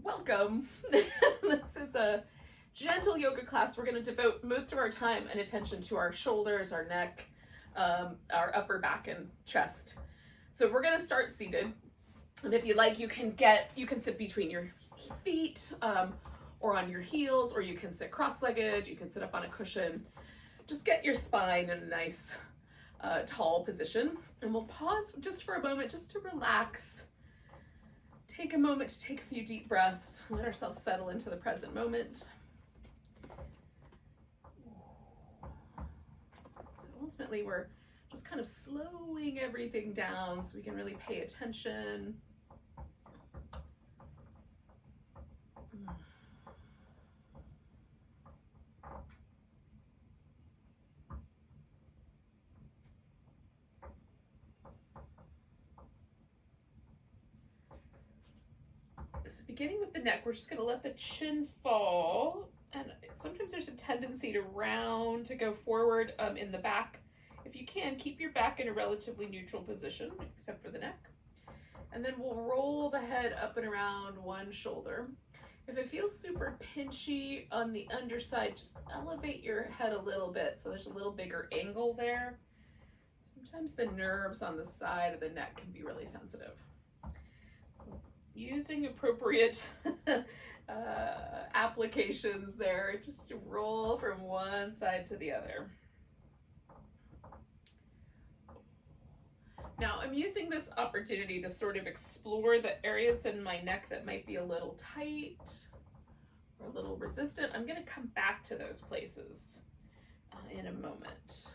welcome. This is a gentle yoga class. We're going to devote most of our time and attention to our shoulders, our neck, our upper back and chest. So we're going to start seated. And if you like, you can sit between your feet or on your heels, or you can sit cross-legged, you can sit up on a cushion. Just get your spine in a nice tall position. And we'll pause just for a moment just to relax. Take a moment to take a few deep breaths, let ourselves settle into the present moment. So ultimately, we're just kind of slowing everything down so we can really pay attention. So beginning with the neck, we're just going to let the chin fall, and sometimes there's a tendency to round, to go forward in the back. If you can, keep your back in a relatively neutral position, except for the neck. And then we'll roll the head up and around one shoulder. If it feels super pinchy on the underside, just elevate your head a little bit so there's a little bigger angle there. Sometimes the nerves on the side of the neck can be really sensitive. Using appropriate applications there, just to roll from one side to the other. Now I'm using this opportunity to sort of explore the areas in my neck that might be a little tight or a little resistant. I'm going to come back to those places in a moment.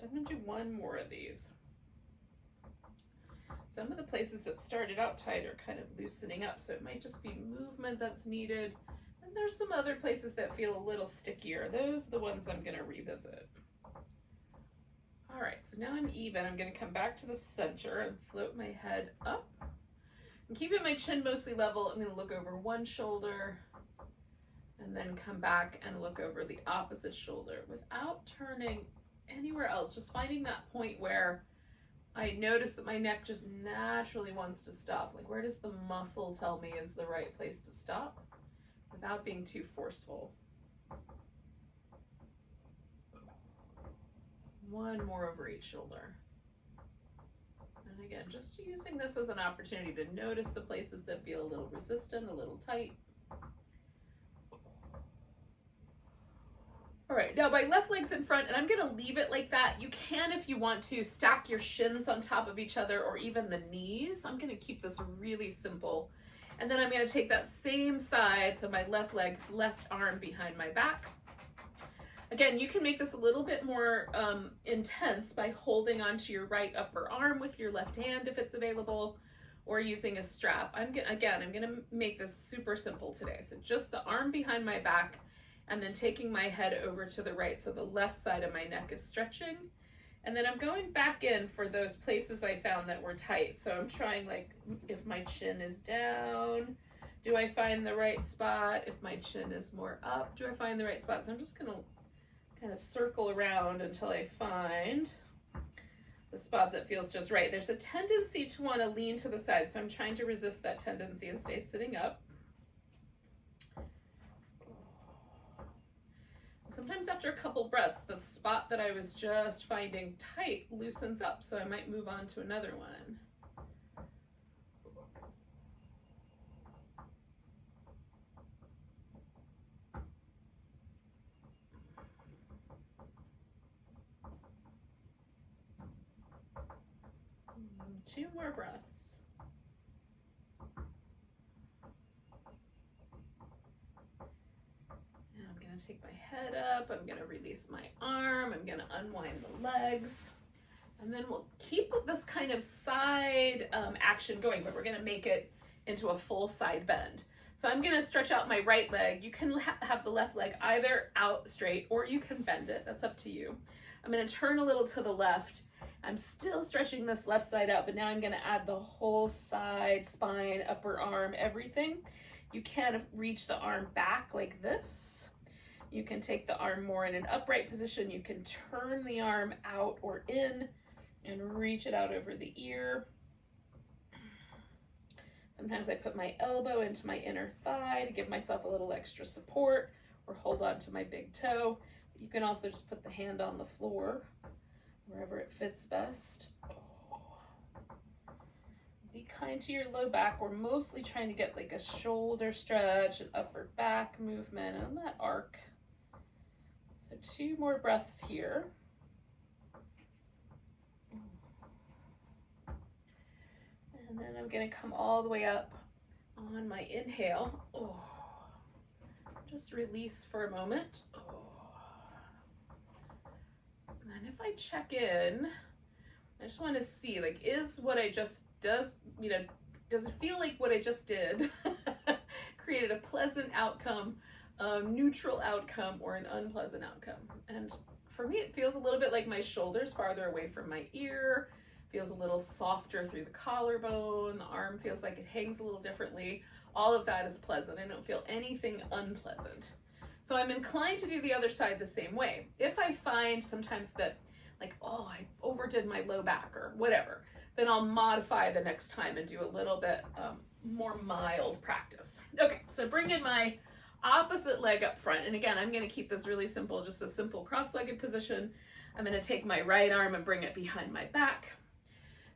I'm going to do one more of these. Some of the places that started out tight are kind of loosening up, so it might just be movement that's needed. And there's some other places that feel a little stickier. Those are the ones I'm going to revisit. All right, so now I'm even. I'm going to come back to the center and float my head up. And keeping my chin mostly level, I'm going to look over one shoulder and then come back and look over the opposite shoulder without turning anywhere else, just finding that point where I notice that my neck just naturally wants to stop. Like, where does the muscle tell me is the right place to stop without being too forceful? One more over each shoulder. And again, just using this as an opportunity to notice the places that feel a little resistant, a little tight. All right, now my left leg's in front, and I'm gonna leave it like that. You can, if you want to, stack your shins on top of each other or even the knees. I'm gonna keep this really simple. And then I'm gonna take that same side, so my left leg, left arm behind my back. Again, you can make this a little bit more intense by holding onto your right upper arm with your left hand if it's available, or using a strap. I'm gonna make this super simple today. So just the arm behind my back, and then taking my head over to the right so the left side of my neck is stretching. And then I'm going back in for those places I found that were tight. So I'm trying, like, if my chin is down, do I find the right spot? If my chin is more up, do I find the right spot? So I'm just gonna kind of circle around until I find the spot that feels just right. There's a tendency to want to lean to the side, so I'm trying to resist that tendency and stay sitting up. Sometimes after a couple breaths, the spot that I was just finding tight loosens up, so I might move on to another one. Two more breaths. Take my head up, I'm going to release my arm, I'm going to unwind the legs, and then we'll keep this kind of side action going, but we're going to make it into a full side bend. So I'm going to stretch out my right leg. You can have the left leg either out straight, or you can bend it, that's up to you. I'm going to turn a little to the left. I'm still stretching this left side out, but now I'm going to add the whole side, spine, upper arm, everything. You can reach the arm back like this. You can take the arm more in an upright position. You can turn the arm out or in and reach it out over the ear. Sometimes I put my elbow into my inner thigh to give myself a little extra support, or hold on to my big toe. You can also just put the hand on the floor, wherever it fits best. Be kind to your low back. We're mostly trying to get like a shoulder stretch, an upper back movement on that arc. So 2 more breaths here. And then I'm gonna come all the way up on my inhale. Oh. Just release for a moment. Oh. And then if I check in, I just want to see, like, is what I just does it feel like what I just did created a pleasant outcome, neutral outcome, or an unpleasant outcome? And for me, it feels a little bit like my shoulders farther away from my ear, feels a little softer through the collarbone, the arm feels like it hangs a little differently. All of that is pleasant. I don't feel anything unpleasant. So I'm inclined to do the other side the same way. If I find sometimes that, like, oh, I overdid my low back or whatever, then I'll modify the next time and do a little bit more mild practice. Okay, so bring in my opposite leg up front. And again, I'm gonna keep this really simple, just a simple cross-legged position. I'm gonna take my right arm and bring it behind my back.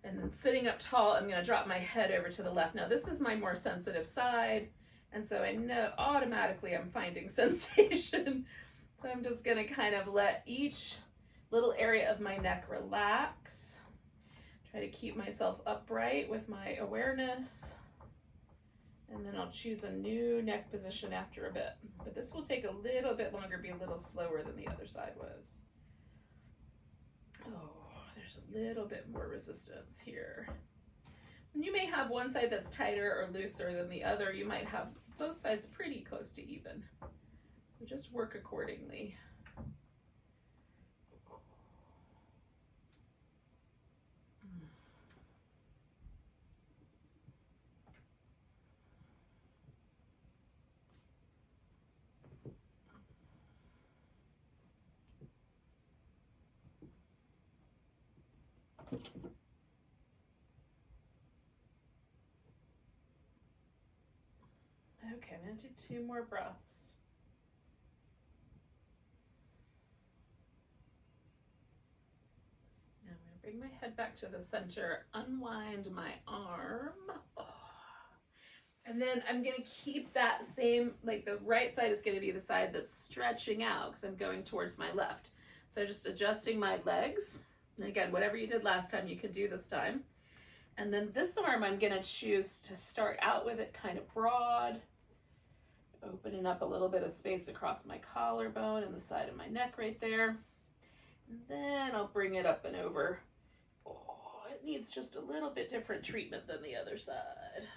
And then sitting up tall, I'm gonna drop my head over to the left. Now this is my more sensitive side, and so I know automatically I'm finding sensation. So I'm just gonna kind of let each little area of my neck relax. Try to keep myself upright with my awareness. And then I'll choose a new neck position after a bit. But this will take a little bit longer, be a little slower than the other side was. Oh, there's a little bit more resistance here. And you may have one side that's tighter or looser than the other. You might have both sides pretty close to even. So just work accordingly. Okay, I'm gonna do 2 more breaths. Now I'm gonna bring my head back to the center, unwind my arm. Oh. And then I'm gonna keep that same, like the right side is gonna be the side that's stretching out because I'm going towards my left. So just adjusting my legs. And again, whatever you did last time, you can do this time. And then this arm, I'm gonna choose to start out with it kind of broad, opening up a little bit of space across my collarbone and the side of my neck right there. And then I'll bring it up and over. Oh, it needs just a little bit different treatment than the other side.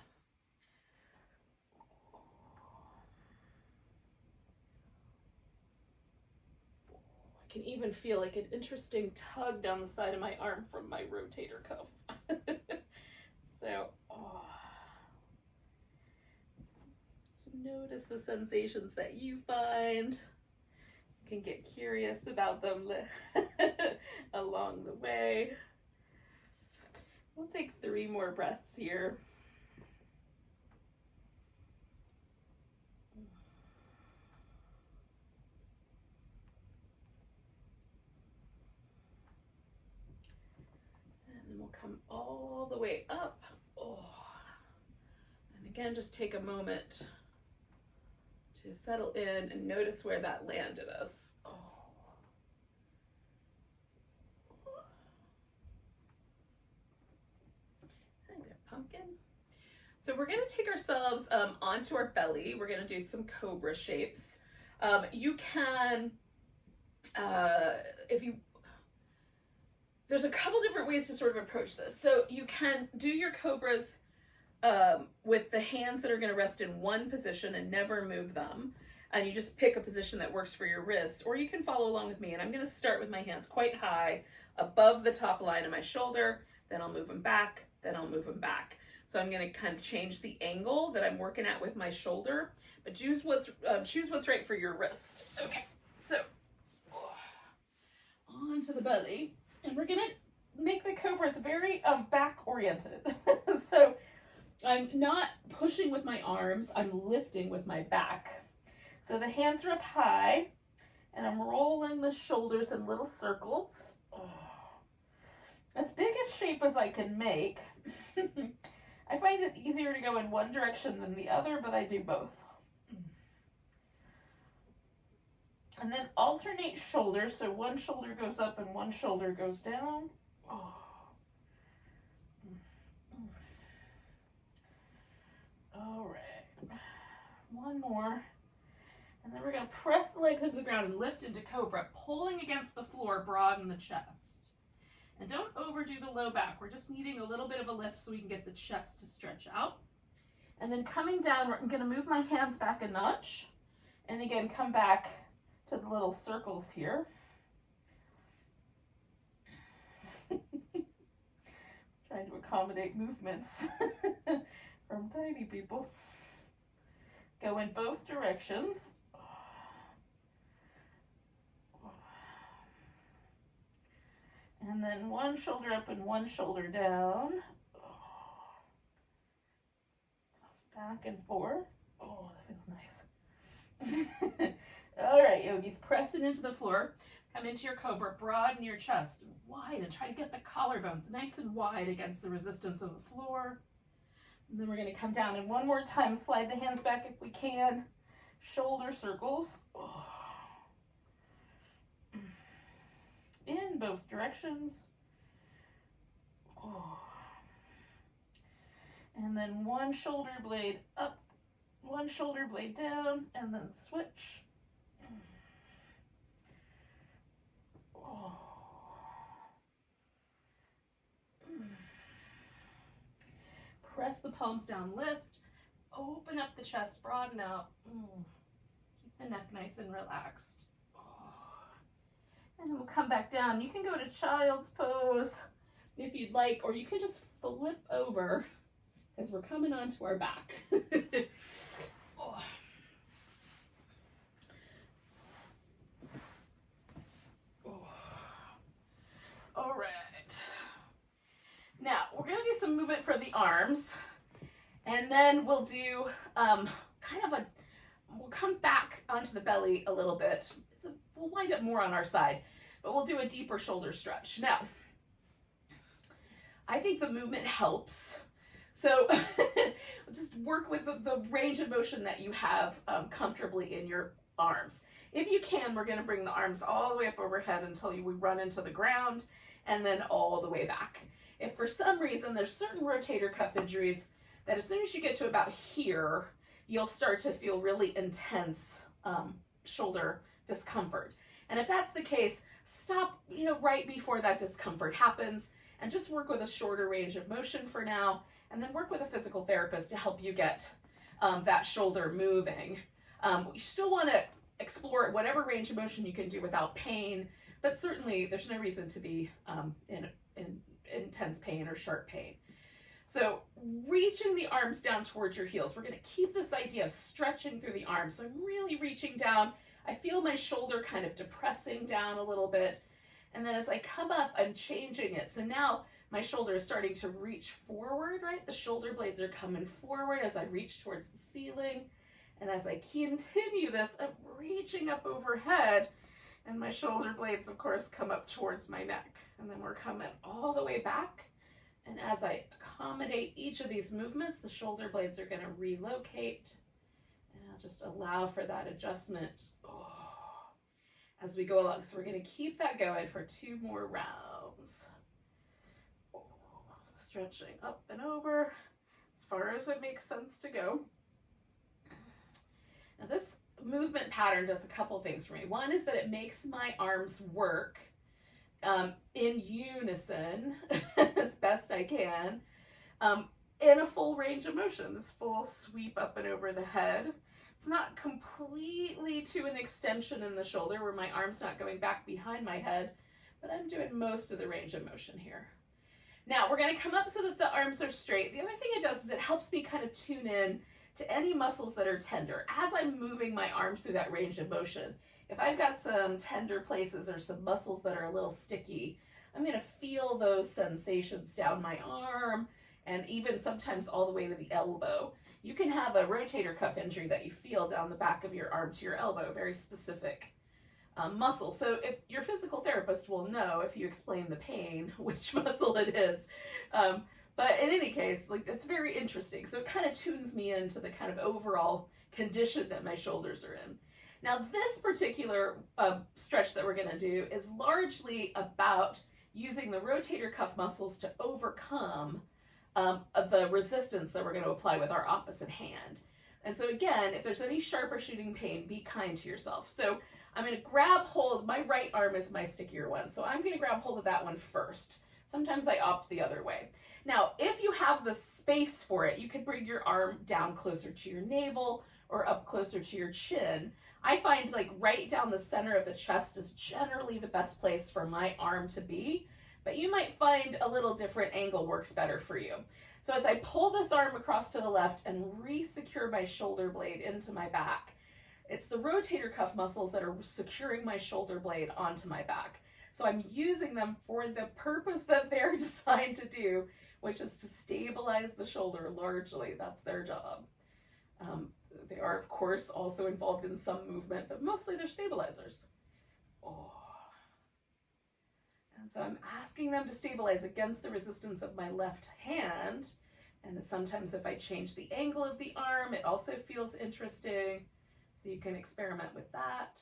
I can even feel like an interesting tug down the side of my arm from my rotator cuff. So, oh. Just notice the sensations that you find. You can get curious about them along the way. We'll take 3 more breaths here. We'll come all the way up. Oh. And again, just take a moment to settle in and notice where that landed us. Oh. Hi there, pumpkin. So we're going to take ourselves onto our belly. We're going to do some cobra shapes. You can, there's a couple different ways to sort of approach this. So you can do your cobras with the hands that are going to rest in one position and never move them. And you just pick a position that works for your wrist, or you can follow along with me. And I'm going to start with my hands quite high above the top line of my shoulder. Then I'll move them back. Then I'll move them back. So I'm going to kind of change the angle that I'm working at with my shoulder, but choose what's right for your wrist. Okay, so onto the belly, and we're going to make the cobras very back oriented. So I'm not pushing with my arms, I'm lifting with my back. So the hands are up high, and I'm rolling the shoulders in little circles. As big a shape as I can make. I find it easier to go in one direction than the other, but I do both. And then alternate shoulders, so one shoulder goes up and one shoulder goes down. Oh. All right, one more. And then we're going to press the legs into the ground and lift into cobra, pulling against the floor, broaden the chest. And don't overdo the low back. We're just needing a little bit of a lift so we can get the chest to stretch out. And then coming down, I'm going to move my hands back a notch. And again, come back to the little circles here. Trying to accommodate movements from tiny people. Go in both directions. And then one shoulder up and one shoulder down. Back and forth. Oh, that feels nice. All right, yogis, press it into the floor. Come into your cobra, broaden your chest wide and try to get the collarbones nice and wide against the resistance of the floor. And then we're going to come down and one more time, slide the hands back if we can. Shoulder circles. Oh. In both directions. Oh. And then one shoulder blade up, one shoulder blade down, and then switch. Oh. Press the palms down, lift, open up the chest, broaden out. Keep the neck nice and relaxed. And then we'll come back down. You can go to child's pose if you'd like, or you can just flip over as we're coming onto our back. Oh. Oh. All right. Now, we're going to do some movement for the arms, and then we'll do we'll come back onto the belly a little bit. We'll wind up more on our side, but we'll do a deeper shoulder stretch. Now, I think the movement helps. So just work with the range of motion that you have comfortably in your arms. If you can, we're going to bring the arms all the way up overhead until we run into the ground, and then all the way back. If for some reason there's certain rotator cuff injuries that as soon as you get to about here, you'll start to feel really intense shoulder discomfort. And if that's the case, stop, right before that discomfort happens and just work with a shorter range of motion for now, and then work with a physical therapist to help you get that shoulder moving. You still want to explore whatever range of motion you can do without pain, but certainly there's no reason to be in intense pain or sharp pain. So reaching the arms down towards your heels, we're going to keep this idea of stretching through the arms. So I'm really reaching down. I feel my shoulder kind of depressing down a little bit. And then as I come up, I'm changing it. So now my shoulder is starting to reach forward, right? The shoulder blades are coming forward as I reach towards the ceiling. And as I continue this, I'm reaching up overhead, and my shoulder blades, of course, come up towards my neck. And then we're coming all the way back. And as I accommodate each of these movements, the shoulder blades are going to relocate. And I'll just allow for that adjustment as we go along. So we're going to keep that going for 2 more rounds. Stretching up and over as far as it makes sense to go. Now this movement pattern does a couple things for me. One is that it makes my arms work in unison as best I can, in a full range of motion, this full sweep up and over the head. It's not completely to an extension in the shoulder where my arm's not going back behind my head, but I'm doing most of the range of motion here. Now we're going to come up so that the arms are straight. The other thing it does is it helps me kind of tune in to any muscles that are tender as I'm moving my arms through that range of motion. If I've got some tender places or some muscles that are a little sticky, I'm going to feel those sensations down my arm and even sometimes all the way to the elbow. You can have a rotator cuff injury that you feel down the back of your arm to your elbow, very specific muscle. So if your physical therapist will know if you explain the pain, which muscle it is. But in any case, like, it's very interesting. So it kind of tunes me into the kind of overall condition that my shoulders are in. Now this particular stretch that we're going to do is largely about using the rotator cuff muscles to overcome the resistance that we're going to apply with our opposite hand. And so again, if there's any sharp or shooting pain, be kind to yourself. So I'm going to grab hold, my right arm is my stickier one, so I'm going to grab hold of that one first. Sometimes I opt the other way. Now, if you have the space for it, you can bring your arm down closer to your navel or up closer to your chin. I find like right down the center of the chest is generally the best place for my arm to be, but you might find a little different angle works better for you. So as I pull this arm across to the left and re-secure my shoulder blade into my back, it's the rotator cuff muscles that are securing my shoulder blade onto my back. So I'm using them for the purpose that they're designed to do, which is to stabilize the shoulder largely. That's their job. They are, of course, also involved in some movement, but mostly they're stabilizers. Oh. And so I'm asking them to stabilize against the resistance of my left hand. And sometimes if I change the angle of the arm, it also feels interesting. So you can experiment with that.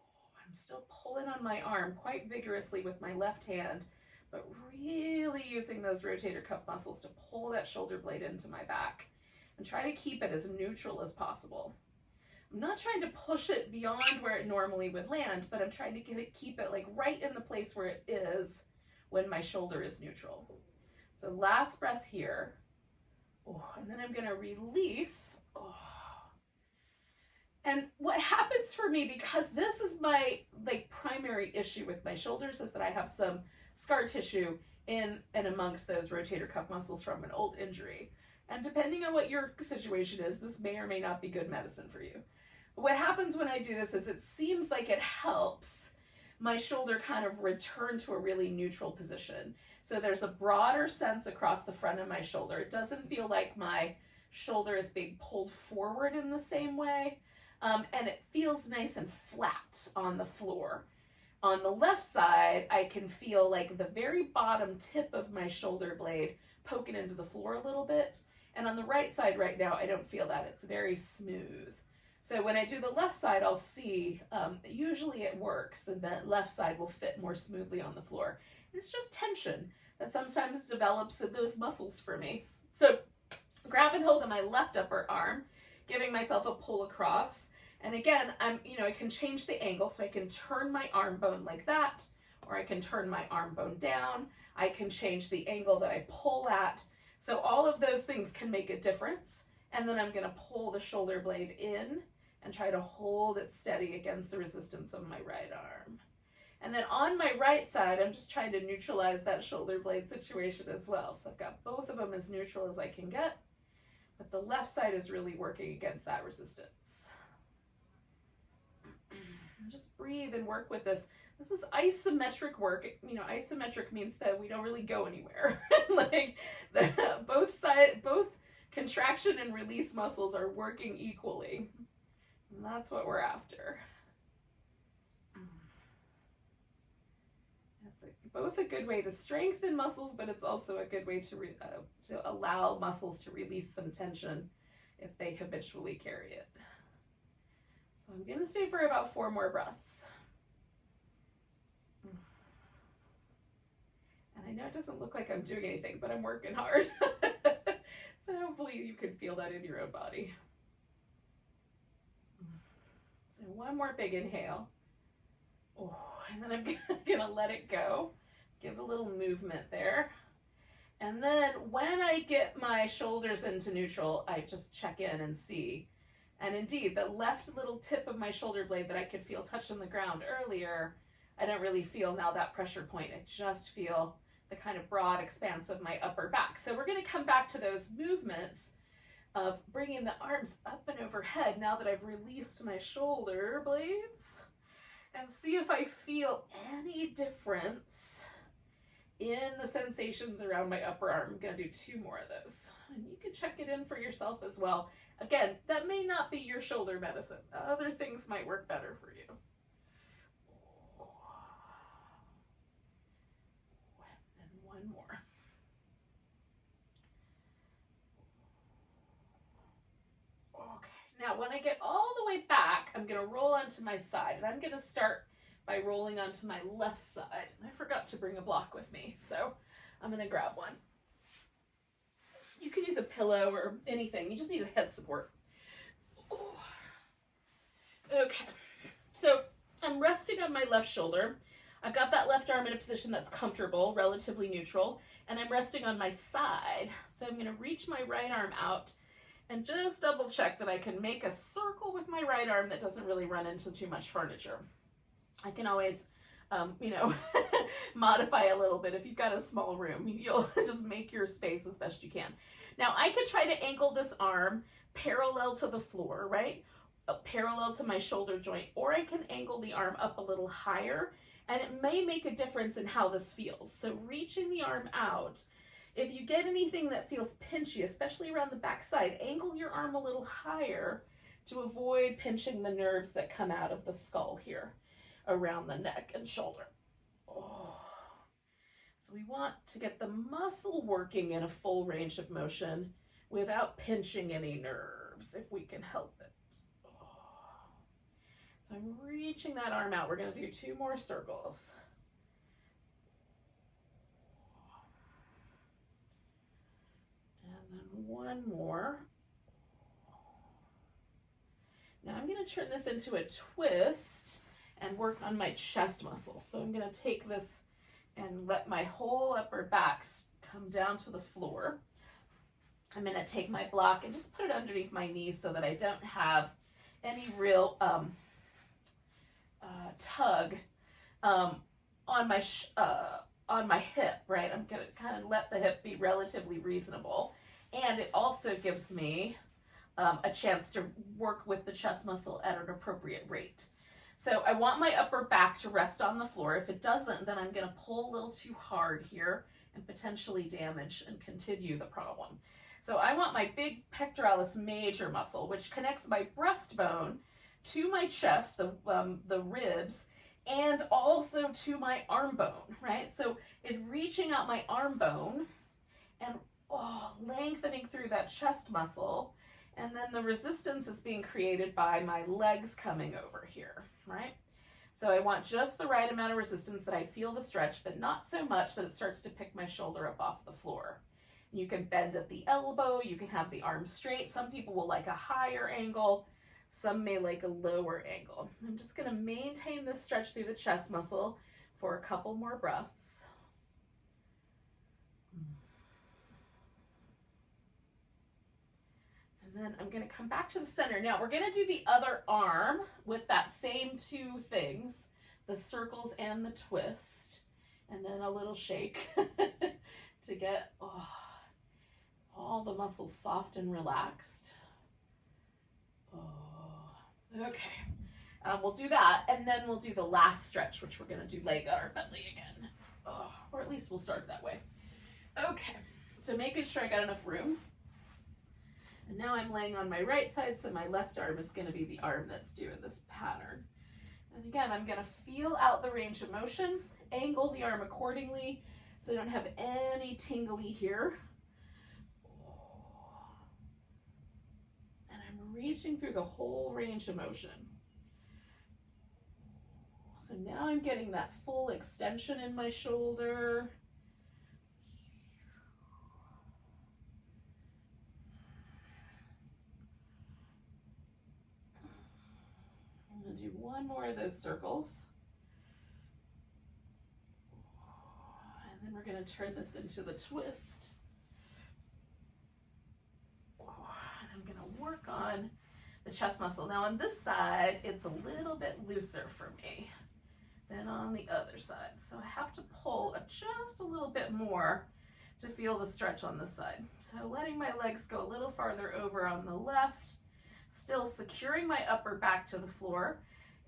Oh, I'm still pulling on my arm quite vigorously with my left hand, but really using those rotator cuff muscles to pull that shoulder blade into my back and try to keep it as neutral as possible. I'm not trying to push it beyond where it normally would land, but I'm trying to keep it like right in the place where it is when my shoulder is neutral. So last breath here. Oh, and then I'm going to release. Oh. And what happens for me, because this is my like primary issue with my shoulders, is that I have some scar tissue in and amongst those rotator cuff muscles from an old injury. And depending on what your situation is, this may or may not be good medicine for you. But what happens when I do this is it seems like it helps my shoulder kind of return to a really neutral position. So there's a broader sense across the front of my shoulder. It doesn't feel like my shoulder is being pulled forward in the same way. And it feels nice and flat on the floor. On the left side, I can feel like the very bottom tip of my shoulder blade poking into the floor a little bit. And on the right side right now, I don't feel that. It's very smooth. So when I do the left side, I'll see, usually it works, and the left side will fit more smoothly on the floor. And it's just tension that sometimes develops in those muscles for me. So grab and hold of my left upper arm, giving myself a pull across. And again, I can change the angle, so I can turn my arm bone like that, or I can turn my arm bone down. I can change the angle that I pull at. So all of those things can make a difference. And then I'm going to pull the shoulder blade in and try to hold it steady against the resistance of my right arm. And then on my right side, I'm just trying to neutralize that shoulder blade situation as well. So I've got both of them as neutral as I can get, but the left side is really working against that resistance. Just breathe and work with this. This is isometric work. Isometric means that we don't really go anywhere. Like both contraction and release muscles are working equally. And that's what we're after. It's both a good way to strengthen muscles, but it's also a good way to allow muscles to release some tension if they habitually carry it. So I'm going to stay for about 4 more breaths. And I know it doesn't look like I'm doing anything, but I'm working hard. So hopefully you can feel that in your own body. So one more big inhale. Oh, and then I'm gonna let it go. Give a little movement there. And then when I get my shoulders into neutral, I just check in and see. And indeed, the left little tip of my shoulder blade that I could feel touch on the ground earlier, I don't really feel now that pressure point. I just feel the kind of broad expanse of my upper back. So we're going to come back to those movements of bringing the arms up and overhead now that I've released my shoulder blades, and see if I feel any difference in the sensations around my upper arm. I'm going to do 2 more of those, and you can check it in for yourself as well. Again, that may not be your shoulder medicine. Other things might work better for you. And 1 more. Okay, now when I get all the way back, I'm going to roll onto my side, and I'm going to start by rolling onto my left side. I forgot to bring a block with me, so I'm going to grab one. You can use a pillow or anything. You just need a head support. Okay, so I'm resting on my left shoulder. I've got that left arm in a position that's comfortable, relatively neutral, and I'm resting on my side. So I'm going to reach my right arm out and just double check that I can make a circle with my right arm that doesn't really run into too much furniture. I can always, modify a little bit. If you've got a small room, you'll just make your space as best you can. Now I could try to angle this arm parallel to the floor, right? Parallel to my shoulder joint, or I can angle the arm up a little higher, and it may make a difference in how this feels. So reaching the arm out, if you get anything that feels pinchy, especially around the back side, angle your arm a little higher to avoid pinching the nerves that come out of the skull here around the neck and shoulder. Oh. So we want to get the muscle working in a full range of motion without pinching any nerves, if we can help it. Oh. So I'm reaching that arm out. We're going to do 2 more circles. And then 1 more. Now I'm going to turn this into a twist and work on my chest muscles. So I'm going to take this and let my whole upper back come down to the floor. I'm going to take my block and just put it underneath my knees so that I don't have any real tug on my hip, right? I'm going to kind of let the hip be relatively reasonable. And it also gives me a chance to work with the chest muscle at an appropriate rate. So I want my upper back to rest on the floor. If it doesn't, then I'm going to pull a little too hard here and potentially damage and continue the problem. So I want my big pectoralis major muscle, which connects my breastbone to my chest, the ribs, and also to my arm bone, right? So in reaching out my arm bone and lengthening through that chest muscle, and then the resistance is being created by my legs coming over here, right? So I want just the right amount of resistance that I feel the stretch, but not so much that it starts to pick my shoulder up off the floor. You can bend at the elbow, you can have the arm straight. Some people will like a higher angle, some may like a lower angle. I'm just gonna maintain this stretch through the chest muscle for a couple more breaths. And then I'm going to come back to the center. Now we're going to do the other arm with that same 2 things, the circles and the twist, and then a little shake to get all the muscles soft and relaxed. Okay, we'll do that, and then we'll do the last stretch, which we're going to do leg or belly again, or at least we'll start that way. Okay, so making sure I got enough room. And now I'm laying on my right side, so my left arm is going to be the arm that's doing this pattern. And again, I'm going to feel out the range of motion, angle the arm accordingly so I don't have any tingly here. And I'm reaching through the whole range of motion. So now I'm getting that full extension in my shoulder. I'm going to do 1 more of those circles. And then we're going to turn this into the twist. And I'm going to work on the chest muscle. Now on this side, it's a little bit looser for me than on on the other side. So I have to pull just a little bit more to feel the stretch on this side. So letting my legs go a little farther over on the left, still securing my upper back to the floor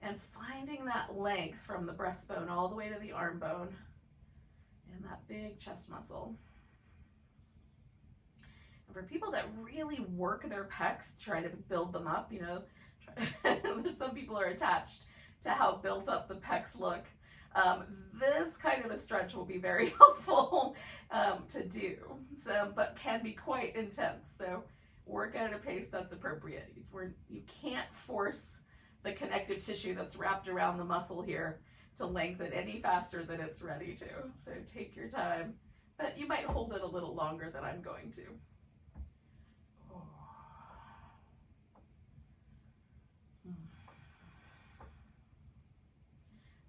and finding that length from the breastbone all the way to the arm bone and that big chest muscle. And for people that really work their pecs, try to build them up, you know, some people are attached to how built up the pecs look. This kind of a stretch will be very helpful to do, but can be quite intense. So work at a pace that's appropriate. You can't force the connective tissue that's wrapped around the muscle here to lengthen any faster than it's ready to. So take your time, but you might hold it a little longer than I'm going to.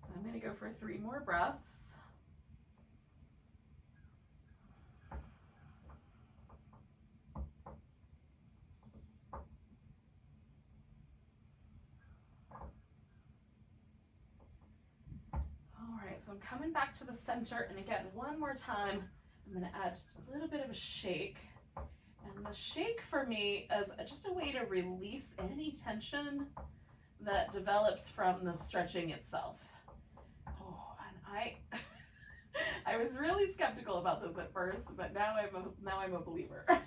So I'm going to go for 3 more breaths. All right, so I'm coming back to the center, and again, one more time, I'm going to add just a little bit of a shake. And the shake for me is just a way to release any tension that develops from the stretching itself. Oh, and I was really skeptical about this at first, but now I'm a believer. I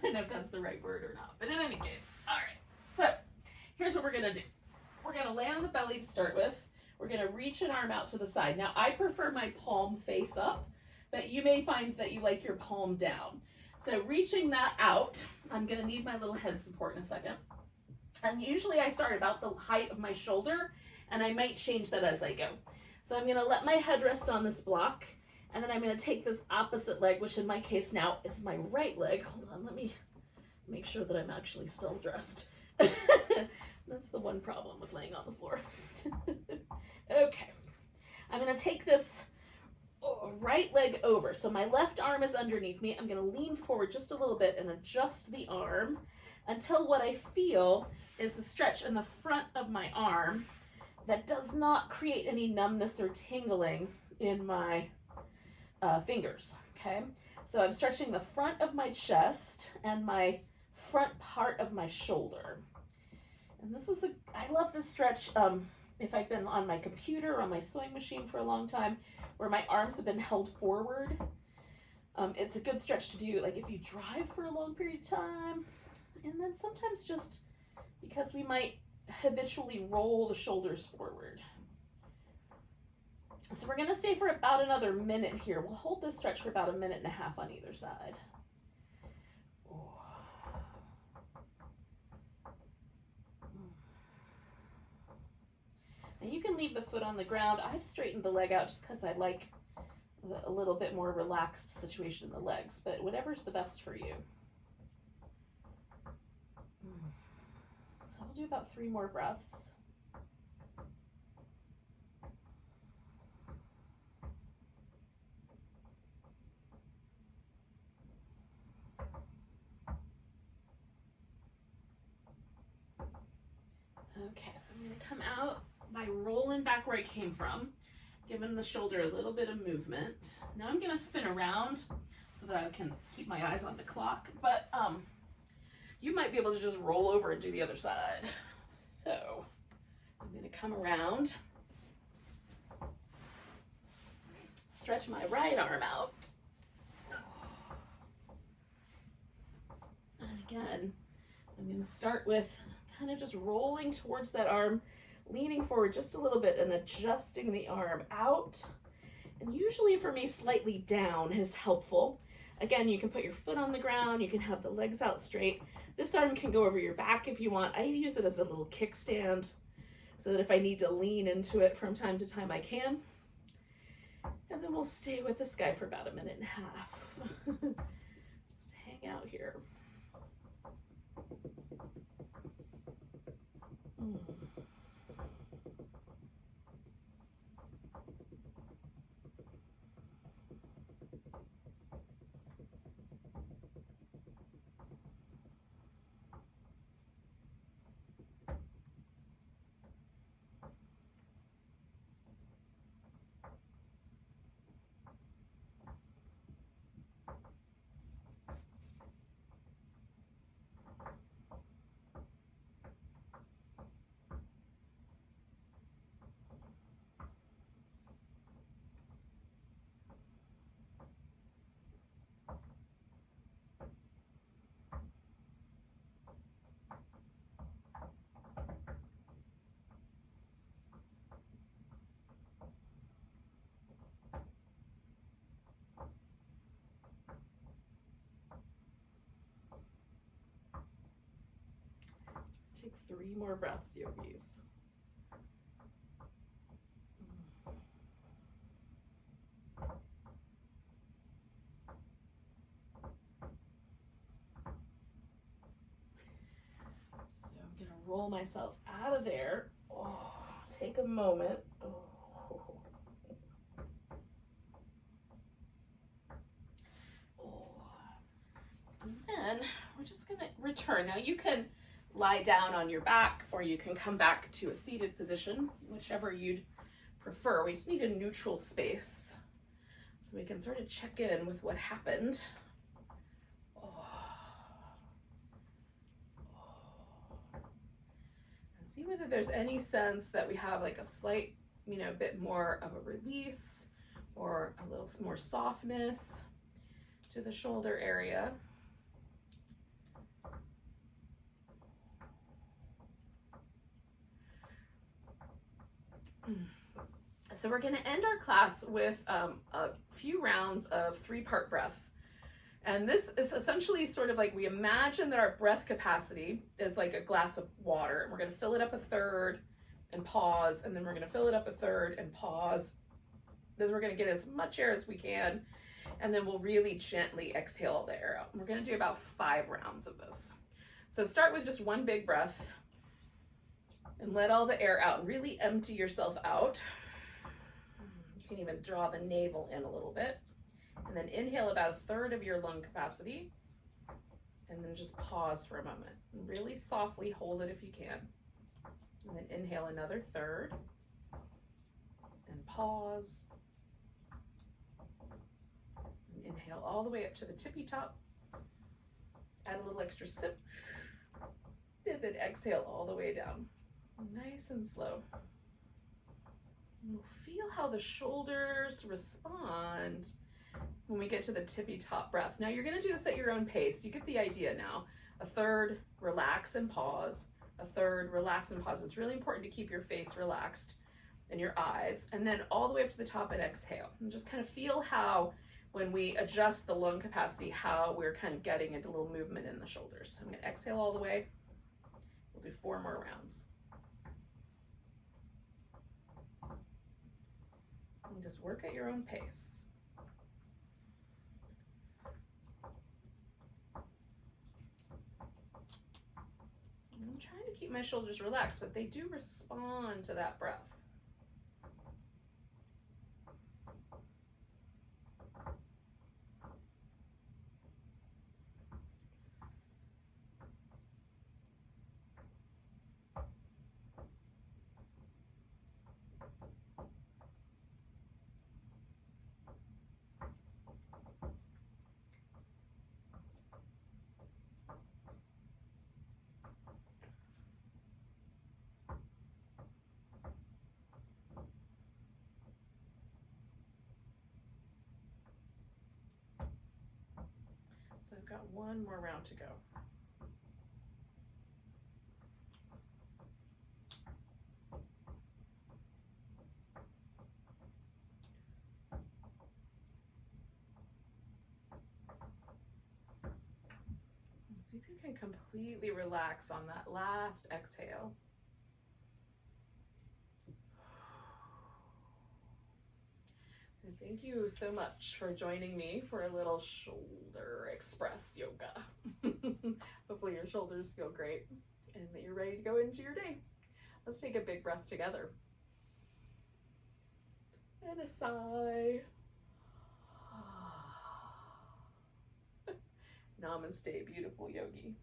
don't know if that's the right word or not, but in any case, all right. So here's what we're gonna do. We're gonna lay on the belly to start with. We're gonna reach an arm out to the side. Now I prefer my palm face up, but you may find that you like your palm down. So reaching that out, I'm gonna need my little head support in a second. And usually I start about the height of my shoulder, and I might change that as I go. So I'm gonna let my head rest on this block, and then I'm gonna take this opposite leg, which in my case now is my right leg. Hold on, let me make sure that I'm actually still dressed. That's the one problem with laying on the floor. Okay, I'm gonna take this right leg over. So my left arm is underneath me. I'm gonna lean forward just a little bit and adjust the arm until what I feel is a stretch in the front of my arm that does not create any numbness or tingling in my fingers, okay? So I'm stretching the front of my chest and my front part of my shoulder. And this is I love this stretch if I've been on my computer or on my sewing machine for a long time where my arms have been held forward. It's a good stretch to do like if you drive for a long period of time, and then sometimes just because we might habitually roll the shoulders forward. So we're going to stay for about another minute here. We'll hold this stretch for about 1.5 minutes on either side. And you can leave the foot on the ground. I've straightened the leg out just because I like a little bit more relaxed situation in the legs, but whatever's the best for you. So I'll do about 3 more breaths. Okay, so I'm going to come out by rolling back where I came from, giving the shoulder a little bit of movement. Now I'm going to spin around so that I can keep my eyes on the clock, but you might be able to just roll over and do the other side. So I'm going to come around, stretch my right arm out, and again, I'm going to start with kind of just rolling towards that arm, leaning forward just a little bit and adjusting the arm out. And usually for me, slightly down is helpful. Again, you can put your foot on the ground, you can have the legs out straight. This arm can go over your back if you want. I use it as a little kickstand so that if I need to lean into it from time to time, I can. And then we'll stay with this guy for about 1.5 minutes. Just hang out here. Take 3 more breaths, yogis. So I'm gonna roll myself out of there. Oh, take a moment. Oh. And then we're just gonna return. Now you can lie down on your back, or you can come back to a seated position, whichever you'd prefer. We just need a neutral space so we can sort of check in with what happened. And see whether there's any sense that we have like a slight, bit more of a release or a little more softness to the shoulder area. So we're going to end our class with a few rounds of 3-part breath. And this is essentially sort of like we imagine that our breath capacity is like a glass of water. And we're going to fill it up a third and pause. And then we're going to fill it up a third and pause. Then we're going to get as much air as we can. And then we'll really gently exhale all the air out. And we're going to do about 5 rounds of this. So start with just 1 big breath. And let all the air out. Really empty yourself out. You can even draw the navel in a little bit. And then inhale about a third of your lung capacity. And then just pause for a moment. And really softly hold it if you can. And then inhale another third. And pause. And inhale all the way up to the tippy top. Add a little extra sip. And then exhale all the way down. Nice and slow. And feel how the shoulders respond when we get to the tippy top breath. Now you're going to do this at your own pace. You get the idea now. A third, relax and pause. A third, relax and pause. It's really important to keep your face relaxed and your eyes. And then all the way up to the top and exhale. And just kind of feel how when we adjust the lung capacity, how we're kind of getting into a little movement in the shoulders. I'm going to exhale all the way. We'll do 4 more rounds. And just work at your own pace. And I'm trying to keep my shoulders relaxed, but they do respond to that breath. So I've got 1 more round to go. See if you can completely relax on that last exhale. So thank you so much for joining me for a little shoulder express yoga. Hopefully your shoulders feel great and that you're ready to go into your day. Let's take a big breath together. And a sigh. Namaste, beautiful yogi.